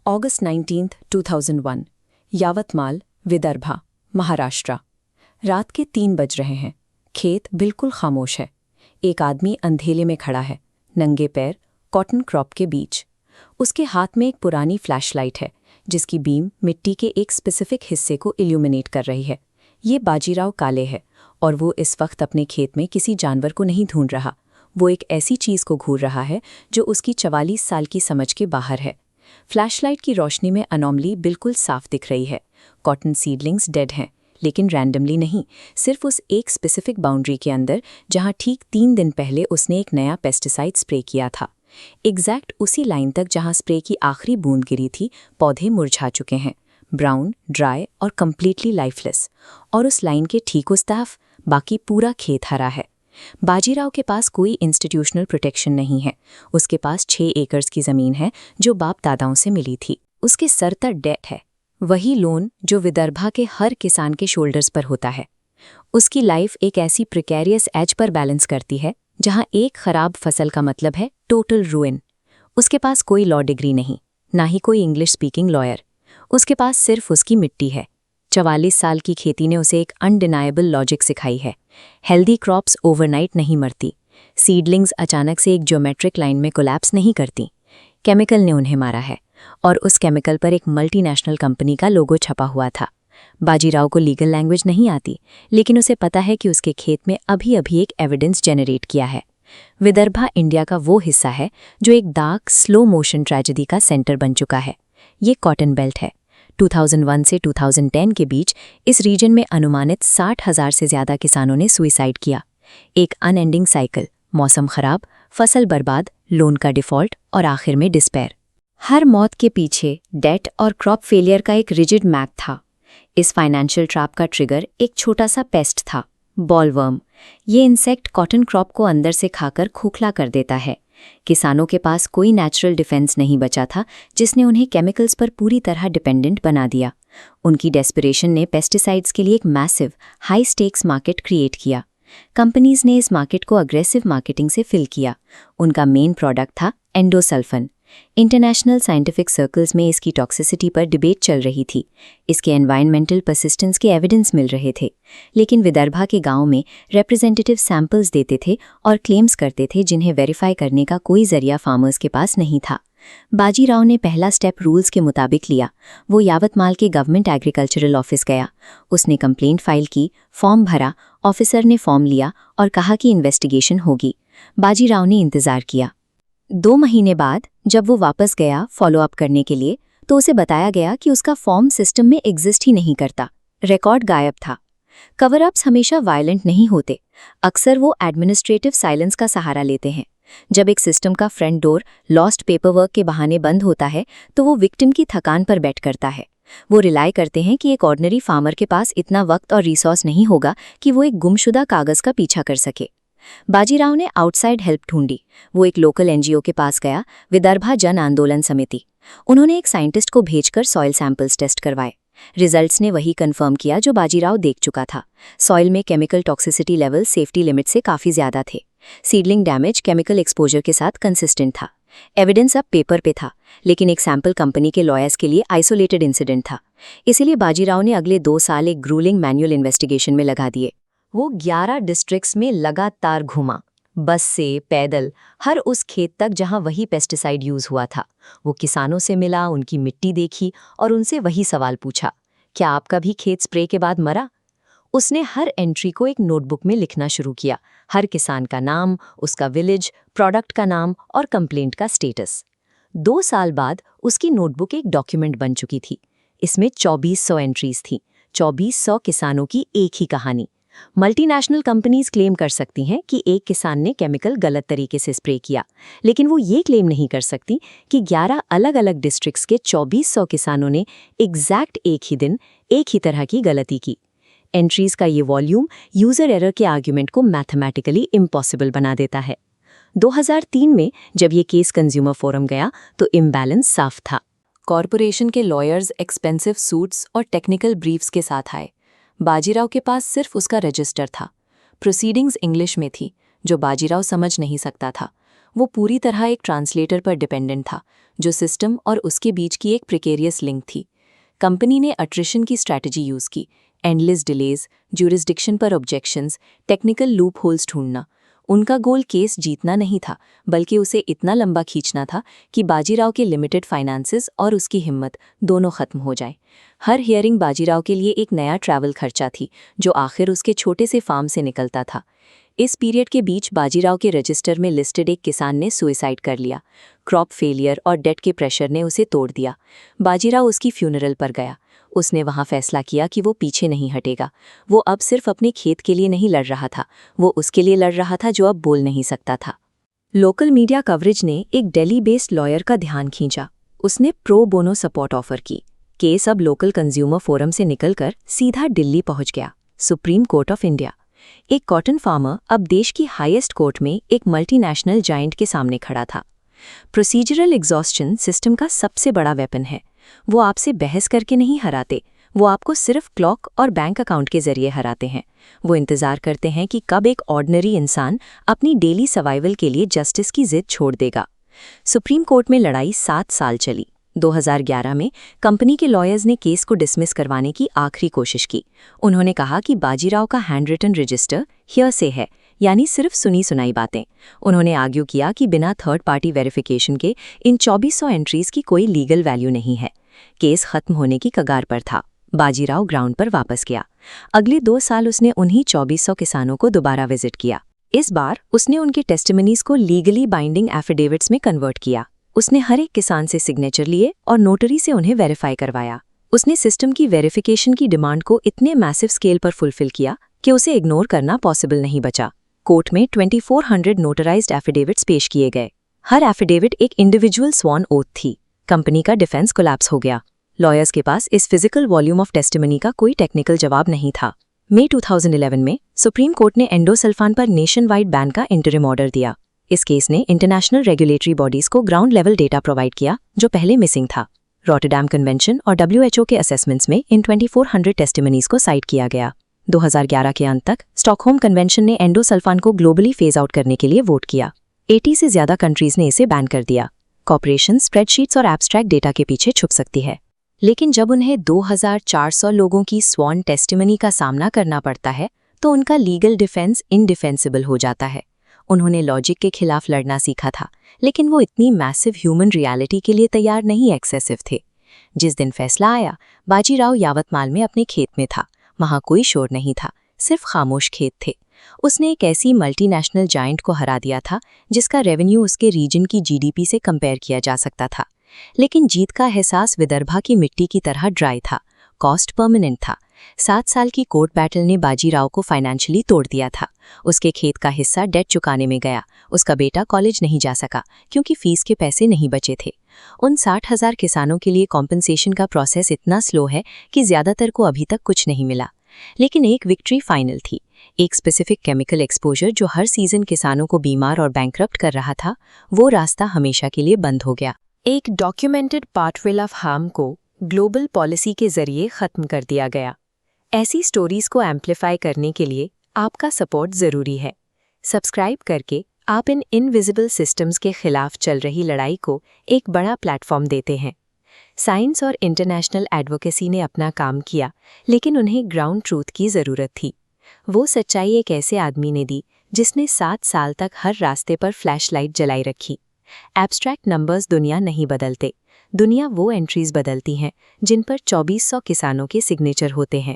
August 19, 2001, Yavatmal, Vidarbha, Maharashtra. रात के 3 बज रहे हैं। खेत बिल्कुल खामोश है। एक आदमी अंधेले में खड़ा है, नंगे पैर, कॉटन क्रॉप के बीच। उसके हाथ में एक पुरानी फ्लैशलाइट है, जिसकी बीम मिट्टी के एक स्पेसिफिक हिस्से को इल्यूमिनेट कर रही है। ये बाजीराव काले है, और वो इस वक्त अपने खेत में किसी जानवर को नहीं ढूंढ रहा। वो एक ऐसी चीज़ को घूर रहा है जो उसकी 44 साल की समझ के बाहर है। फ्लैशलाइट की रोशनी में अनोमली बिल्कुल साफ दिख रही है। कॉटन सीडलिंग्स डेड हैं, लेकिन रैंडमली नहीं, सिर्फ उस एक स्पेसिफिक बाउंड्री के अंदर जहां ठीक 3 दिन पहले उसने एक नया पेस्टिसाइड स्प्रे किया था। एग्जैक्ट उसी लाइन तक जहां स्प्रे की आखिरी बूंद गिरी थी, पौधे मुरझा चुके हैं, ब्राउन, ड्राई और कंप्लीटली लाइफलेस। और उस लाइन के ठीक उस तरफ बाकी पूरा खेत हरा है। बाजीराव के पास कोई इंस्टीट्यूशनल प्रोटेक्शन नहीं है। उसके पास 6 एकर्स की ज़मीन है जो बाप दादाओं से मिली थी। उसके सर पर डेट है, वही लोन जो विदर्भा के हर किसान के शोल्डर्स पर होता है। उसकी लाइफ एक ऐसी प्रिकेरियस एज पर बैलेंस करती है जहां एक खराब फसल का मतलब है टोटल रूइन। उसके पास कोई लॉ डिग्री नहीं, ना ही कोई इंग्लिश स्पीकिंग लॉयर। उसके पास सिर्फ उसकी मिट्टी है। 44 साल की खेती ने उसे एक अनडिनाएबल लॉजिक सिखाई है। हेल्दी क्रॉप्स ओवरनाइट नहीं मरती। सीडलिंग्स अचानक से एक ज्योमेट्रिक लाइन में कोलैप्स नहीं करती। केमिकल ने उन्हें मारा है, और उस केमिकल पर एक मल्टीनेशनल कंपनी का लोगो छपा हुआ था। बाजीराव को लीगल लैंग्वेज नहीं आती, लेकिन उसे पता है कि उसके खेत में अभी अभी एक एविडेंस जनरेट किया है। विदर्भा इंडिया का वो हिस्सा है जो एक डार्क स्लो मोशन ट्रेजेडी का सेंटर बन चुका है। ये कॉटन बेल्ट है। 2001 से 2010 के बीच इस रीजन में अनुमानित 60,000 से ज़्यादा किसानों ने सुइसाइड किया। एक अनएंडिंग साइकिल, मौसम खराब, फसल बर्बाद, लोन का डिफ़ॉल्ट और आखिर में डिस्पेयर। हर मौत के पीछे डेट और क्रॉप फेलियर का एक रिजिड मैप था। इस फाइनेंशियल ट्रैप का ट्रिगर एक छोटा सा पेस्ट था, बॉलवर्म। ये इंसेक्ट कॉटन क्रॉप को अंदर से खाकर खोखला कर देता है। किसानों के पास कोई नेचुरल डिफेंस नहीं बचा था, जिसने उन्हें केमिकल्स पर पूरी तरह डिपेंडेंट बना दिया। उनकी डेस्परेशन ने पेस्टिसाइड्स के लिए एक massive, high stakes market create किया। कंपनीज ने इस मार्केट को अग्रेसिव मार्केटिंग से फिल किया। उनका मेन प्रोडक्ट था एंडोसल्फन। इंटरनेशनल साइंटिफिक सर्कल्स में इसकी टॉक्सिसिटी पर डिबेट चल रही थी। इसके एनवायरमेंटल परसिस्टेंस के एविडेंस मिल रहे थे, लेकिन विदर्भा के गांव में रिप्रेजेंटेटिव सैंपल्स देते थे और क्लेम्स करते थे जिन्हें वेरीफाई करने का कोई जरिया फार्मर्स के पास नहीं था। बाजीराव ने पहला स्टेप रूल्स के मुताबिक लिया। वो यावतमाल के गवर्नमेंट एग्रीकल्चरल ऑफिस गया। उसने कंप्लेंट फाइल की, फॉर्म भरा, ऑफिसर ने फॉर्म लिया और कहा कि इन्वेस्टिगेशन होगी। बाजीराव ने इंतजार किया। 2 महीने बाद जब वो वापस गया फॉलोअप करने के लिए, तो उसे बताया गया कि उसका फॉर्म सिस्टम में एग्जिस्ट ही नहीं करता। रिकॉर्ड गायब था। कवर अप्स हमेशा वायलेंट नहीं होते। अक्सर वो एडमिनिस्ट्रेटिव साइलेंस का सहारा लेते हैं। जब एक सिस्टम का फ्रंट डोर लॉस्ट पेपरवर्क के बहाने बंद होता है, तो वो विक्टिम की थकान पर बैठ करता है। वो रिलाई करते हैं कि एक ऑर्डिनरी फार्मर के पास इतना वक्त और रिसोर्स नहीं होगा कि वो एक गुमशुदा कागज का पीछा कर सके। बाजीराव ने आउटसाइड हेल्प ढूंढी। वो एक लोकल एनजीओ के पास गया, विदर्भा जन आंदोलन समिति। उन्होंने एक साइंटिस्ट को भेजकर सॉइल सैंपल्स टेस्ट करवाए। रिजल्ट्स ने वही कंफर्म किया जो बाजीराव देख चुका था। सॉइल में chemical toxicity level safety limit से काफ़ी ज़्यादा थे। सीडलिंग डैमेज केमिकल एक्सपोजर के साथ कंसिस्टेंट था। एविडेंस अब पेपर पे था, लेकिन एक सैंपल कंपनी के लॉयर्स के लिए आइसोलेटेड इंसिडेंट था। इसीलिए बाजीराव ने अगले 2 साल एक ग्रूलिंग मैनुअल इन्वेस्टिगेशन में लगा दिए। वो 11 डिस्ट्रिक्ट्स में लगातार घूमा, बस से पैदल, हर उस खेत तक जहां वही पेस्टिसाइड यूज हुआ था। वो किसानों से मिला, उनकी मिट्टी देखी और उनसे वही सवाल पूछा, क्या आपका भी खेत स्प्रे के बाद मरा? उसने हर एंट्री को एक नोटबुक में लिखना शुरू किया, हर किसान का नाम, उसका विलेज, प्रोडक्ट का नाम और कंप्लेंट का स्टेटस। 2 साल बाद उसकी नोटबुक एक डॉक्यूमेंट बन चुकी थी। इसमें 2400 एंट्रीज थी, 2400 किसानों की एक ही कहानी। मल्टीनेशनल कंपनीज क्लेम कर सकती हैं कि एक किसान ने केमिकल गलत तरीके से स्प्रे किया, लेकिन वो ये क्लेम नहीं कर सकती कि 11 अलग-अलग डिस्ट्रिक्ट्स के 2400 किसानों ने एग्जैक्ट एक ही दिन एक ही तरह की गलती की। एंट्रीज का ये वॉल्यूम यूजर एरर के आर्ग्यूमेंट को मैथमेटिकली इम्पॉसिबल बना देता है। 2003 में जब ये केस कंज्यूमर फोरम गया तो इम्बैलेंस साफ था। कॉरपोरेशन के लॉयर्स एक्सपेंसिव सूट्स और टेक्निकल ब्रीफ्स के साथ आए। बाजीराव के पास सिर्फ उसका रजिस्टर था। प्रोसीडिंग्स इंग्लिश में थी, जो बाजीराव समझ नहीं सकता था। वो पूरी तरह एक ट्रांसलेटर पर डिपेंडेंट था, जो सिस्टम और उसके बीच की एक प्रिकेरियस लिंक थी। कंपनी ने अट्रिशन की स्ट्रैटेजी यूज़ की, एंडलेस डिलेज, ज्यूरिसडिक्शन पर ऑब्जेक्शंस, टेक्निकल लूप होल्स ढूंढना। उनका गोल केस जीतना नहीं था, बल्कि उसे इतना लंबा खींचना था कि बाजीराव के लिमिटेड फाइनेंसेस और उसकी हिम्मत दोनों खत्म हो जाए। हर हियरिंग बाजीराव के लिए एक नया ट्रैवल खर्चा थी, जो आखिर उसके छोटे से फार्म से निकलता था। इस पीरियड के बीच बाजीराव के रजिस्टर में लिस्टेड एक किसान ने सुसाइड कर लिया। क्रॉप फेलियर और डेट के प्रेशर ने उसे तोड़ दिया। बाजीराव उसकी फ्यूनरल पर गया। उसने वहां फैसला किया कि वो पीछे नहीं हटेगा। वो अब सिर्फ अपने खेत के लिए नहीं लड़ रहा था, वो उसके लिए लड़ रहा था जो अब बोल नहीं सकता था। लोकल मीडिया कवरेज ने एक दिल्ली बेस्ड लॉयर का ध्यान खींचा। उसने प्रो बोनो सपोर्ट ऑफर की। केस अब लोकल कंज्यूमर फोरम से निकलकर सीधा दिल्ली पहुंच गया, सुप्रीम कोर्ट ऑफ इंडिया। एक कॉटन फार्मर अब देश की हाईएस्ट कोर्ट में एक मल्टीनेशनल जायंट के सामने खड़ा था। प्रोसीजरल एग्जॉस्शन सिस्टम का सबसे बड़ा वेपन है। वो आपसे बहस करके नहीं हराते, वो आपको सिर्फ क्लॉक और बैंक अकाउंट के जरिए हराते हैं। वो इंतजार करते हैं कि कब एक ऑर्डिनरी इंसान अपनी डेली सर्वाइवल के लिए जस्टिस की जिद छोड़ देगा। सुप्रीम कोर्ट में लड़ाई 7 साल चली। 2011 में कंपनी के लॉयर्स ने केस को डिसमिस करवाने की आखिरी कोशिश की। उन्होंने कहा कि बाजीराव का हैंड रिटन रजिस्टर हियरसे है, यानी सिर्फ सुनी सुनाई बातें। उन्होंने आर्ग्यू किया कि बिना थर्ड पार्टी वेरिफिकेशन के इन 2400 एंट्रीज की कोई लीगल वैल्यू नहीं है। केस खत्म होने की कगार पर था। बाजीराव ग्राउंड पर वापस गया। अगले 2 साल उसने उन्हीं 2400 किसानों को दोबारा विजिट किया। इस बार उसने उनके टेस्टिमनीज को लीगली बाइंडिंग एफिडेविट्स में कन्वर्ट किया। उसने हर एक किसान से सिग्नेचर लिए और नोटरी से उन्हें वेरीफाई करवाया। उसने सिस्टम की वेरिफिकेशन की डिमांड को इतने मैसिव स्केल पर फुलफिल किया कि उसे इग्नोर करना पॉसिबल नहीं बचा। कोर्ट में 2400 नोटराइज्ड एफिडेविट्स पेश किए गए। हर एफिडेविट एक इंडिविजुअल स्वॉन ओथ थी। कंपनी का डिफेंस कोलैप्स हो गया। लॉयर्स के पास इस फिजिकल वॉल्यूम ऑफ टेस्टिमनी का कोई टेक्निकल जवाब नहीं था। मई 2011 में सुप्रीम कोर्ट ने एंडोसल्फान पर नेशन वाइड बैन का इंटरिम ऑर्डर दिया। इस केस ने इंटरनेशनल रेगुलेटरी बॉडीज को ग्राउंड लेवल डेटा प्रोवाइड किया, जो पहले मिसिंग था। रॉटरडैम कन्वेंशन और WHO के असेसमेंट्स में इन 2400 टेस्टिमनीज को साइट किया गया। 2011 के अंत तक स्टॉकहोम कन्वेंशन ने एंडोसल्फान को ग्लोबली फेज आउट करने के लिए वोट किया। 80 से ज्यादा कंट्रीज ने इसे बैन कर दिया। कॉर्पोरेशन स्प्रेडशीट्स और एब्स्ट्रैक्ट डेटा के पीछे छुप सकती है, लेकिन जब उन्हें 2400 लोगों की स्वॉन टेस्टिमनी का सामना करना पड़ता है तो उनका लीगल डिफेंस इनडिफेंसिबल हो जाता है। उन्होंने लॉजिक के खिलाफ लड़ना सीखा था, लेकिन वो इतनी मैसिव ह्यूमन रियलिटी के लिए तैयार नहीं एक्सेसिव थे। जिस दिन फैसला आया, बाजीराव यावतमाल में अपने खेत में था। वहां कोई शोर नहीं था, सिर्फ खामोश खेत थे। उसने एक ऐसी मल्टीनेशनल जायंट को हरा दिया था जिसका रेवेन्यू उसके रीजन की GDP से कंपेयर किया जा सकता था। लेकिन जीत का एहसास विदर्भा की मिट्टी की तरह ड्राई था। कॉस्ट परमानेंट था। 7 साल की कोर्ट बैटल ने बाजीराव को फाइनेंशियली तोड़ दिया था। उसके खेत का हिस्सा डेट चुकाने में गया। उसका बेटा कॉलेज नहीं जा सका क्योंकि फीस के पैसे नहीं बचे थे। उन 60,000 किसानों के लिए कॉम्पनसेशन का प्रोसेस इतना स्लो है कि ज्यादातर को अभी तक कुछ नहीं मिला। लेकिन एक विक्ट्री फाइनल थी। एक स्पेसिफिक केमिकल एक्सपोजर जो हर सीजन किसानों को बीमार और बैंकरप्ट कर रहा था, वो रास्ता हमेशा के लिए बंद हो गया। एक डॉक्यूमेंटेड पाथवे ऑफ हार्म को ग्लोबल पॉलिसी के जरिए खत्म कर दिया गया। ऐसी स्टोरीज को एम्प्लीफाई करने के लिए आपका सपोर्ट जरूरी है। सब्सक्राइब करके आप इन इनविजिबल सिस्टम्स के खिलाफ चल रही लड़ाई को एक बड़ा प्लेटफॉर्म देते हैं। साइंस और इंटरनेशनल एडवोकेसी ने अपना काम किया, लेकिन उन्हें ग्राउंड ट्रूथ की ज़रूरत थी। वो सच्चाई एक ऐसे आदमी ने दी जिसने 7 साल तक हर रास्ते पर फ्लैश लाइट जलाई रखी। एब्स्ट्रैक्ट नंबर्स दुनिया नहीं बदलते। दुनिया वो एंट्रीज बदलती हैं जिन पर 2400 किसानों के सिग्नेचर होते हैं।